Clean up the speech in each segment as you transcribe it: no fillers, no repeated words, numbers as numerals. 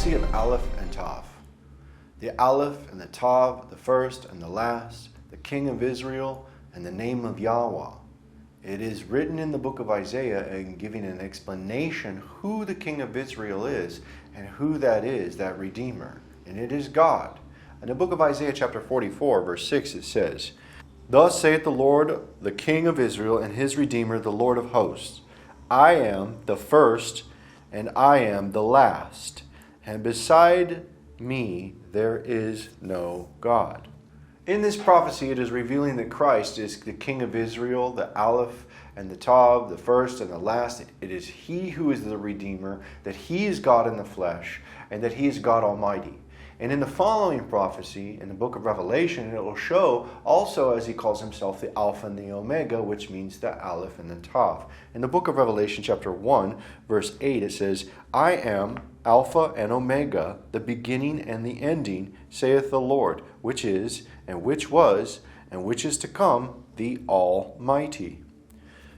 prophecy of Alef and Tav. The Alef and the Tav, the first and the last, the King of Israel, and the name of Yahweh. It is written in the book of Isaiah and giving an explanation who the King of Israel is and who that is, that Redeemer. And it is God. In the book of Isaiah chapter 44, verse 6, it says, "Thus saith the Lord, the King of Israel, and his Redeemer, the Lord of hosts. I am the first, and I am the last, and beside me there is no God." In this prophecy, it is revealing that Christ is the King of Israel, the Alef and the Tav, the first and the last. It is He who is the Redeemer, that He is God in the flesh, and that He is God Almighty. And in the following prophecy, in the book of Revelation, it will show also as He calls Himself the Alpha and the Omega, which means the Alef and the Tav. In the book of Revelation chapter 1, verse 8, it says, "I am Alpha and Omega, the beginning and the ending, saith the Lord, which is, and which was, and which is to come, the Almighty."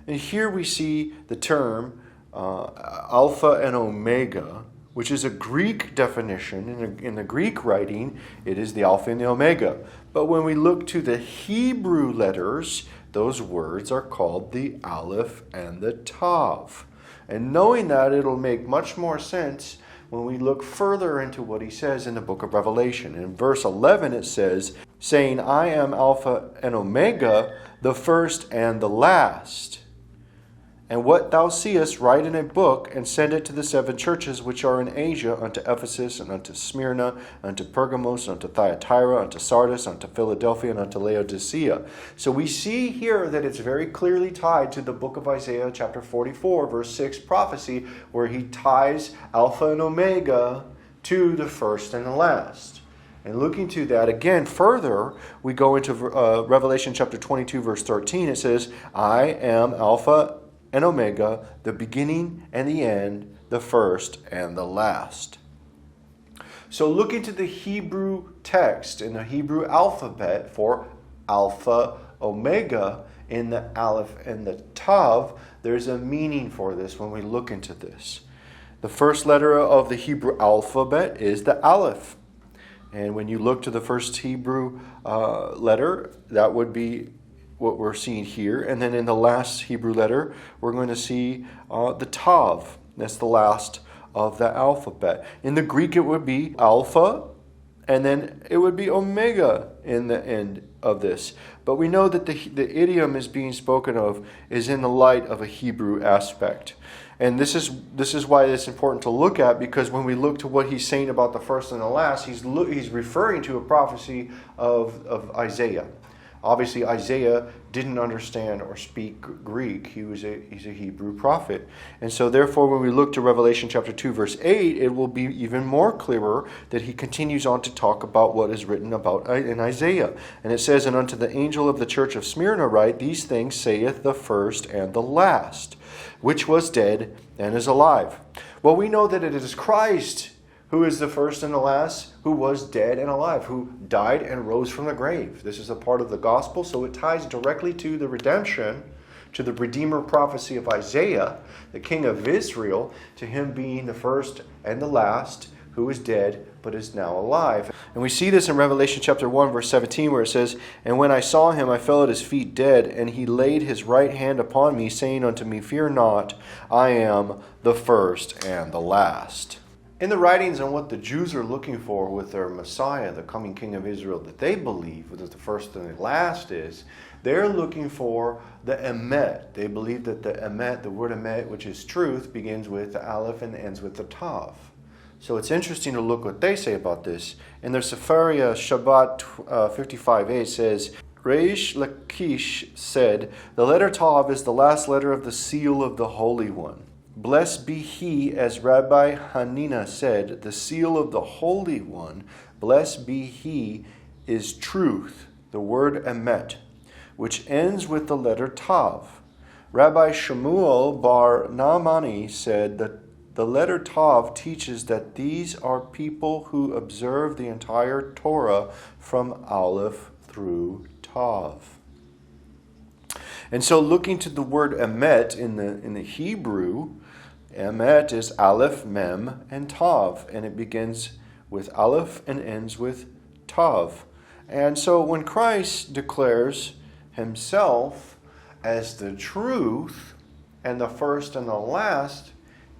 And here we see the term Alpha and Omega, which is a Greek definition. In the Greek writing, it is the Alpha and the Omega. But when we look to the Hebrew letters, those words are called the Alef and the Tav. And knowing that, it'll make much more sense when we look further into what he says in the book of Revelation. In verse 11 it says, saying, "I am Alpha and Omega, the first and the last. And what thou seest, write in a book, and send it to the 7 churches which are in Asia, unto Ephesus, and unto Smyrna, unto Pergamos, unto Thyatira, unto Sardis, unto Philadelphia, and unto Laodicea." So we see here that it's very clearly tied to the book of Isaiah chapter 44, verse 6 prophecy, where he ties Alpha and Omega to the first and the last. And looking to that again further, we go into Revelation chapter 22, verse 13. It says, "I am Alpha and Omega, the beginning and the end, the first and the last." So looking to the Hebrew text in the Hebrew alphabet for Alpha, Omega in the Alef and the Tav, there's a meaning for this when we look into this. The first letter of the Hebrew alphabet is the Aleph. And when you look to the first Hebrew letter, that would be what we're seeing here. And then in the last Hebrew letter, we're going to see the Tav. That's the last of the alphabet. In the Greek, it would be Alpha, and then it would be Omega in the end of this. But we know that the idiom is being spoken of is in the light of a Hebrew aspect. And this is why it's important to look at, because when we look to what he's saying about the first and the last, he's referring to a prophecy of Isaiah. Obviously, Isaiah didn't understand or speak Greek. He's a Hebrew prophet. And so therefore, when we look to Revelation chapter 2, verse 8, it will be even more clearer that he continues on to talk about what is written about in Isaiah. And it says, "And unto the angel of the church of Smyrna write, These things saith the first and the last, which was dead and is alive." Well, we know that it is Christ who is the first and the last, who was dead and alive, who died and rose from the grave. This is a part of the gospel, so it ties directly to the redemption, to the Redeemer prophecy of Isaiah, the King of Israel, to him being the first and the last, who is dead but is now alive. And we see this in Revelation chapter 1, verse 17, where it says, "And when I saw him, I fell at his feet dead, and he laid his right hand upon me, saying unto me, Fear not, I am the first and the last." In the writings on what the Jews are looking for with their Messiah, the coming King of Israel, that they believe that the first and the last is, they're looking for the Emet. They believe that the Emet, the word Emet, which is truth, begins with the Aleph and ends with the Tav. So it's interesting to look what they say about this. In their Sefaria Shabbat 55a says, Reish Lakish said, "The letter Tav is the last letter of the seal of the Holy One. Blessed be he, as Rabbi Hanina said, the seal of the Holy One, blessed be he, is truth, the word emet, which ends with the letter Tav. Rabbi Shemuel bar Naamani said that the letter Tav teaches that these are people who observe the entire Torah from Aleph through Tav." And so looking to the word emet in the Hebrew, Emet is Aleph, Mem, and Tav, and it begins with Aleph and ends with Tav. And so when Christ declares himself as the truth and the first and the last,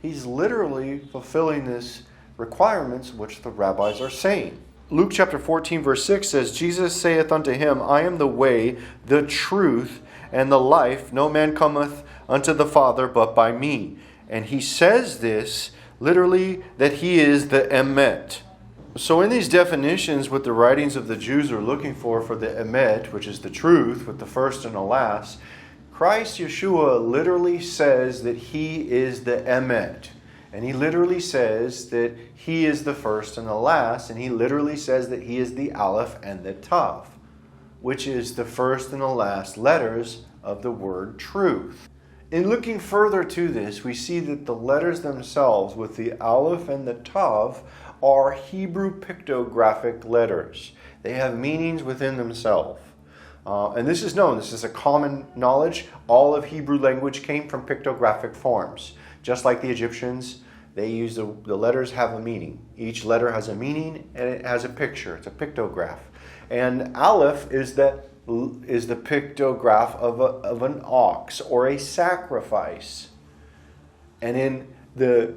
he's literally fulfilling this requirements which the rabbis are saying. Luke chapter 14 verse 6 says, Jesus saith unto him, I am the way, the truth, and the life. No man cometh unto the Father but by me. And he says this literally that he is the Emet. So in these definitions, what the writings of the Jews are looking for the Emet, which is the truth, with the first and the last, Christ Yeshua literally says that he is the Emet. And he literally says that he is the first and the last. And he literally says that he is the Aleph and the Tav, which is the first and the last letters of the word truth. In looking further to this, we see that the letters themselves with the Aleph and the Tav are Hebrew pictographic letters. They have meanings within themselves. And this is known. This is a common knowledge. All of Hebrew language came from pictographic forms. Just like the Egyptians, they use the letters have a meaning. Each letter has a meaning and it has a picture. It's a pictograph. And Aleph is the pictograph of an ox or a sacrifice. And in the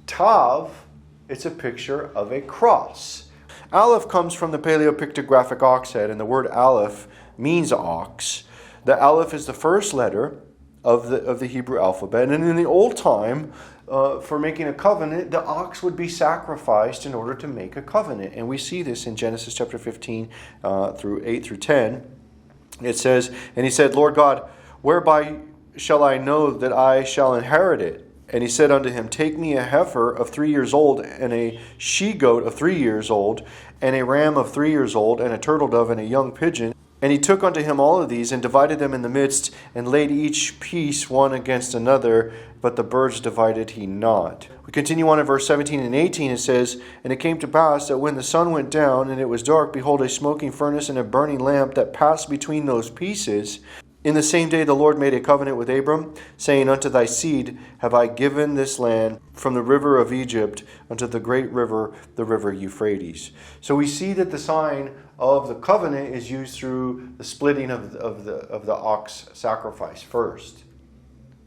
Tav, it's a picture of a cross. Aleph comes from the Paleo-pictographic ox head, and the word Aleph means ox. The Aleph is the first letter of the Hebrew alphabet. And in the old time, for making a covenant, the ox would be sacrificed in order to make a covenant. And we see this in Genesis chapter 15 through 8 through 10. It says, and he said, Lord God, whereby shall I know that I shall inherit it? And he said unto him, take me a heifer of 3 years old, and a she-goat of 3 years old, and a ram of 3 years old, and a turtle dove, and a young pigeon. And he took unto him all of these, and divided them in the midst, and laid each piece one against another, but the birds divided he not. We continue on in verse 17 and 18, it says, and it came to pass that when the sun went down, and it was dark, behold, a smoking furnace and a burning lamp that passed between those pieces. In the same day the Lord made a covenant with Abram, saying, unto thy seed have I given this land, from the river of Egypt unto the great river, the river Euphrates. So we see that the sign of the covenant is used through the splitting of the ox sacrifice first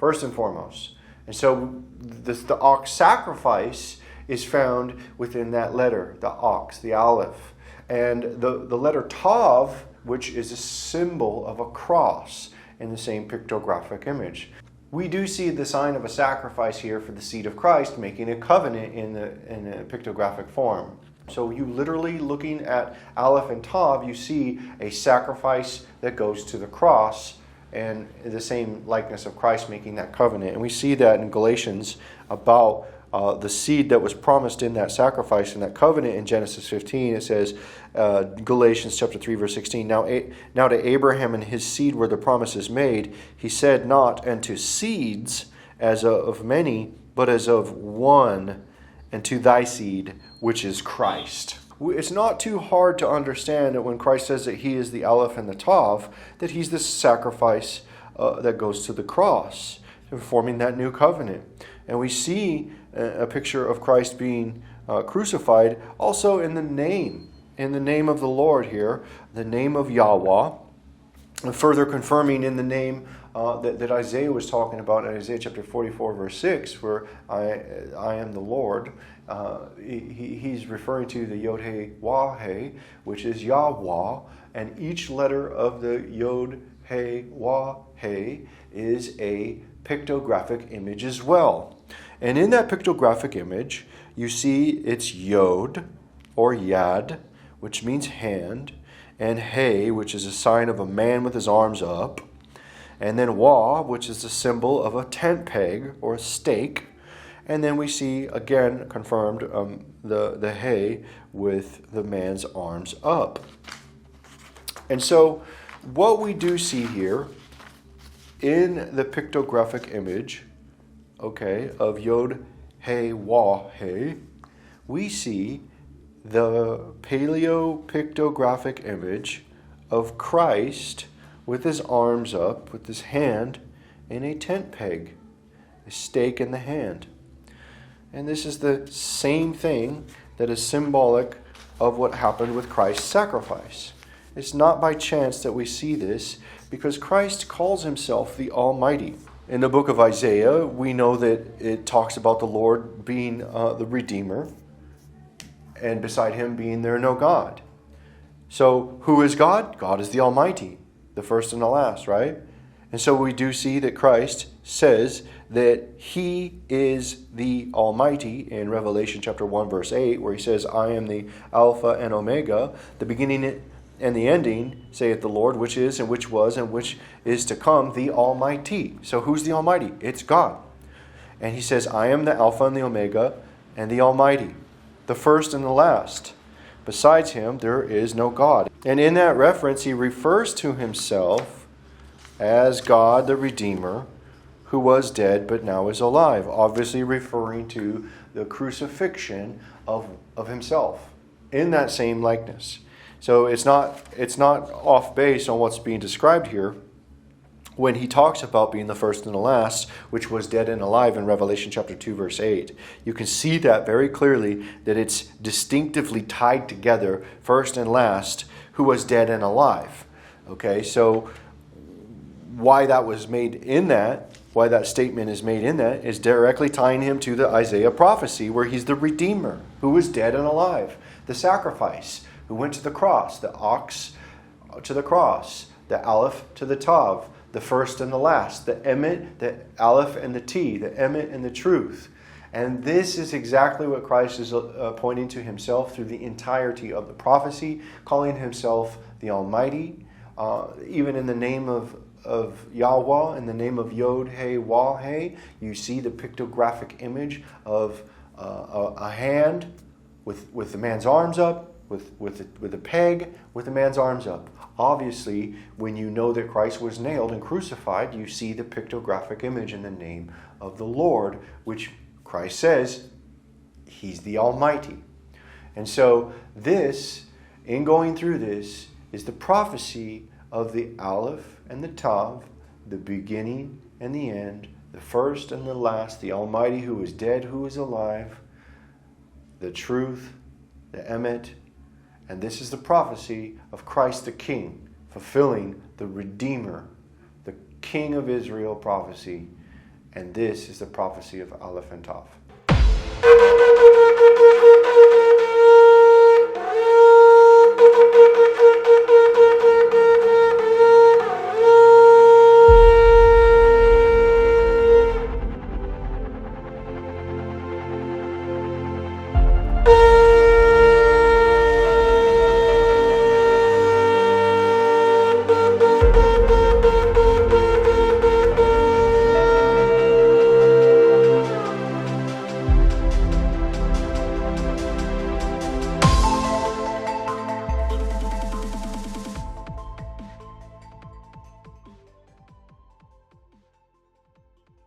and foremost. And so the ox sacrifice is found within that letter, the ox, the Aleph. And the letter Tav, which is a symbol of a cross in the same pictographic image. We do see the sign of a sacrifice here for the seed of Christ making a covenant in a pictographic form. So you literally, looking at Aleph and Tav, you see a sacrifice that goes to the cross and the same likeness of Christ making that covenant. And we see that in Galatians about the seed that was promised in that sacrifice and that covenant in Genesis 15. It says, Galatians chapter 3 verse 16, Now to Abraham and his seed were the promises made. He said not unto seeds as of many, but as of one, and to thy seed, which is Christ. It's not too hard to understand that when Christ says that he is the Aleph and the Tav, that he's the sacrifice that goes to the cross, forming that new covenant. And we see a picture of Christ being crucified also in the name of the Lord here, the name of Yahweh, and further confirming in the name that Isaiah was talking about in Isaiah chapter 44 verse 6, where I am the Lord. He's referring to the Yod-Heh-Wah-Heh, which is Yahweh, and each letter of the Yod-Heh-Wah-Heh is a pictographic image as well. And in that pictographic image, you see it's Yod, or Yad, which means hand, and Hey, which is a sign of a man with his arms up, and then Wah, which is the symbol of a tent peg, or a stake, and then we see, again, confirmed, the Hey with the man's arms up. And so, what we do see here in the pictographic image, of Yod-Heh-Wah-Heh, we see the paleo-pictographic image of Christ with his arms up, with his hand in a tent peg, a stake in the hand. And this is the same thing that is symbolic of what happened with Christ's sacrifice. It's not by chance that we see this, because Christ calls himself the Almighty. In the book of Isaiah, we know that it talks about the Lord being the Redeemer, and beside him being there no God. So who is God? God is the Almighty, the first and the last, right? And so we do see that Christ says that he is the Almighty in Revelation chapter 1 verse 8, where he says, I am the Alpha and Omega, the beginning and the ending, saith the Lord, which is and which was and which is to come, the Almighty. So who's the Almighty? It's God. And he says, I am the Alpha and the Omega and the Almighty, the first and the last. Besides him, there is no God. And in that reference, he refers to himself as God the Redeemer, who was dead but now is alive, obviously referring to the crucifixion of himself in that same likeness. So it's not off base on what's being described here when he talks about being the first and the last, which was dead and alive in Revelation chapter 2 verse 8. You can see that very clearly, that it's distinctively tied together, first and last, who was dead and alive. Okay, so why that was made in that, why that statement is made in that, is directly tying him to the Isaiah prophecy, where he's the Redeemer, who was dead and alive, the sacrifice, who went to the cross, the ox to the cross, the Alef to the Tav, the first and the last, the Emet, the Aleph and the T, the Emet and the truth. And this is exactly what Christ is pointing to himself through the entirety of the prophecy, calling himself the Almighty, even in the name of Yahweh, in the name of Yod, He, Wah, He, you see the pictographic image of a hand with the man's arms up, with a peg, with the man's arms up. Obviously, when you know that Christ was nailed and crucified, you see the pictographic image in the name of the Lord, which Christ says he's the Almighty. And so this, in going through this, is the prophecy of the Aleph and the Tav, the beginning and the end, the first and the last, the Almighty who is dead, who is alive, the truth, the Emet. And this is the prophecy of Christ the King, fulfilling the Redeemer, the King of Israel prophecy. And this is the prophecy of Alef and Tav.